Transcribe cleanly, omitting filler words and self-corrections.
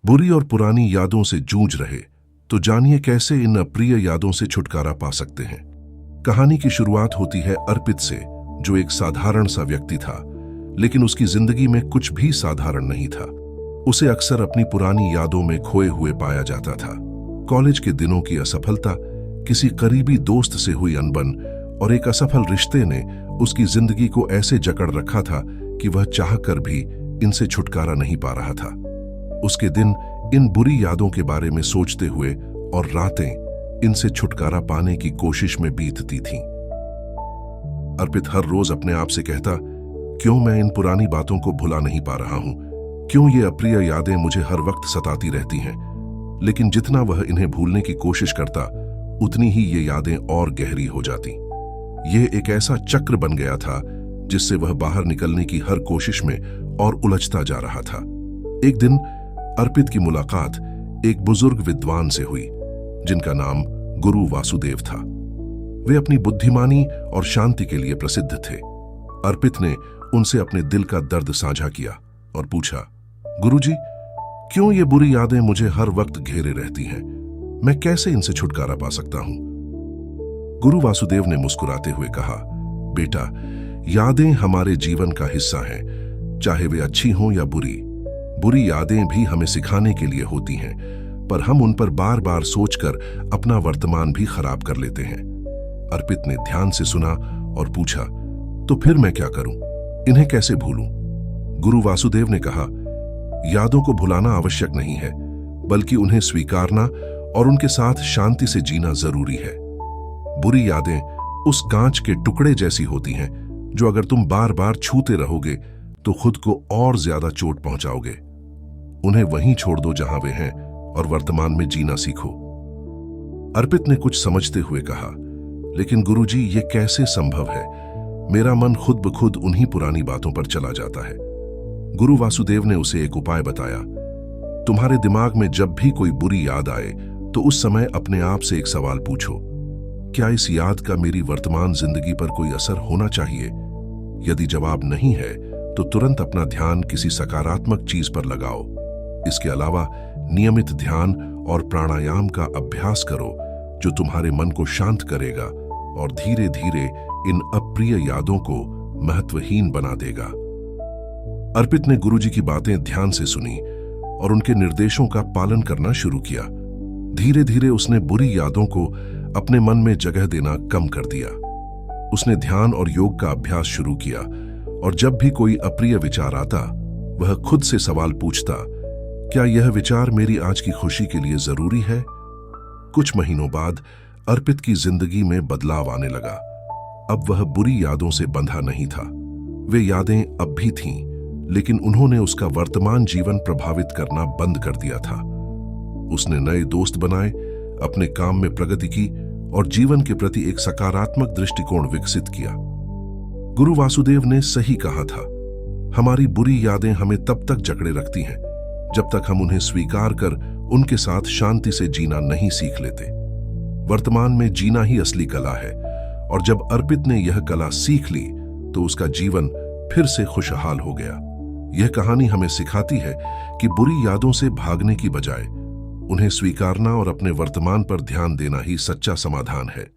बुरी और पुरानी यादों से जूझ रहे तो जानिए कैसे इन अप्रिय यादों से छुटकारा पा सकते हैं। कहानी की शुरुआत होती है अर्पित से, जो एक साधारण सा व्यक्ति था, लेकिन उसकी जिंदगी में कुछ भी साधारण नहीं था। उसे अक्सर अपनी पुरानी यादों में खोए हुए पाया जाता था। कॉलेज के दिनों की असफलता, किसी करीबी दोस्त से हुई अनबन और एक असफल रिश्ते ने उसकी जिंदगी को ऐसे जकड़ रखा था कि वह चाहकर भी इनसे छुटकारा नहीं पा रहा था। उसके दिन इन बुरी यादों के बारे में सोचते हुए और रातें इनसे छुटकारा पाने की कोशिश में बीतती थीं। अर्पित हर रोज अपने आप से कहता, क्यों मैं इन पुरानी बातों को भुला नहीं पा रहा हूं? क्यों ये अप्रिय यादें मुझे हर वक्त सताती रहती हैं? लेकिन जितना वह इन्हें भूलने की कोशिश करता, उतनी ही ये यादें और गहरी हो जाती। यह एक ऐसा चक्र बन गया था जिससे वह बाहर निकलने की हर कोशिश में और उलझता जा रहा था। एक दिन अर्पित की मुलाकात एक बुजुर्ग विद्वान से हुई, जिनका नाम गुरु वासुदेव था। वे अपनी बुद्धिमानी और शांति के लिए प्रसिद्ध थे। अर्पित ने उनसे अपने दिल का दर्द साझा किया और पूछा, गुरुजी, क्यों ये बुरी यादें मुझे हर वक्त घेरे रहती हैं? मैं कैसे इनसे छुटकारा पा सकता हूं? गुरु वासुदेव ने मुस्कुराते हुए कहा, बेटा, यादें हमारे जीवन का हिस्सा हैं, चाहे वे अच्छी हों या बुरी। बुरी यादें भी हमें सिखाने के लिए होती हैं, पर हम उन पर बार बार सोचकर अपना वर्तमान भी खराब कर लेते हैं। अर्पित ने ध्यान से सुना और पूछा, तो फिर मैं क्या करूं? इन्हें कैसे भूलूं? गुरु वासुदेव ने कहा, यादों को भुलाना आवश्यक नहीं है, बल्कि उन्हें स्वीकारना और उनके साथ शांति से जीना जरूरी है। बुरी यादें उस कांच के टुकड़े जैसी होती हैं जो अगर तुम बार बार छूते रहोगे तो खुद को और ज्यादा चोट पहुंचाओगे। उन्हें वहीं छोड़ दो जहां वे हैं और वर्तमान में जीना सीखो। अर्पित ने कुछ समझते हुए कहा, लेकिन गुरुजी, ये कैसे संभव है? मेरा मन खुद ब खुद उन्हीं पुरानी बातों पर चला जाता है। गुरु वासुदेव ने उसे एक उपाय बताया। तुम्हारे दिमाग में जब भी कोई बुरी याद आए तो उस समय अपने आप से एक सवाल पूछो, क्या इस याद का मेरी वर्तमान जिंदगी पर कोई असर होना चाहिए? यदि जवाब नहीं है तो तुरंत अपना ध्यान किसी सकारात्मक चीज पर लगाओ। इसके अलावा नियमित ध्यान और प्राणायाम का अभ्यास करो, जो तुम्हारे मन को शांत करेगा और धीरे धीरे इन अप्रिय यादों को महत्वहीन बना देगा। अर्पित ने गुरुजी की बातें ध्यान से सुनी और उनके निर्देशों का पालन करना शुरू किया। धीरे धीरे उसने बुरी यादों को अपने मन में जगह देना कम कर दिया। उसने ध्यान और योग का अभ्यास शुरू किया और जब भी कोई अप्रिय विचार आता, वह खुद से सवाल पूछता, क्या यह विचार मेरी आज की खुशी के लिए जरूरी है? कुछ महीनों बाद अर्पित की जिंदगी में बदलाव आने लगा। अब वह बुरी यादों से बंधा नहीं था। वे यादें अब भी थीं, लेकिन उन्होंने उसका वर्तमान जीवन प्रभावित करना बंद कर दिया था। उसने नए दोस्त बनाए, अपने काम में प्रगति की और जीवन के प्रति एक सकारात्मक दृष्टिकोण विकसित किया। गुरु वासुदेव ने सही कहा था, हमारी बुरी यादें हमें तब तक जकड़े रखती हैं जब तक हम उन्हें स्वीकार कर उनके साथ शांति से जीना नहीं सीख लेते। वर्तमान में जीना ही असली कला है, और जब अर्पित ने यह कला सीख ली तो उसका जीवन फिर से खुशहाल हो गया। यह कहानी हमें सिखाती है कि बुरी यादों से भागने की बजाय उन्हें स्वीकारना और अपने वर्तमान पर ध्यान देना ही सच्चा समाधान है।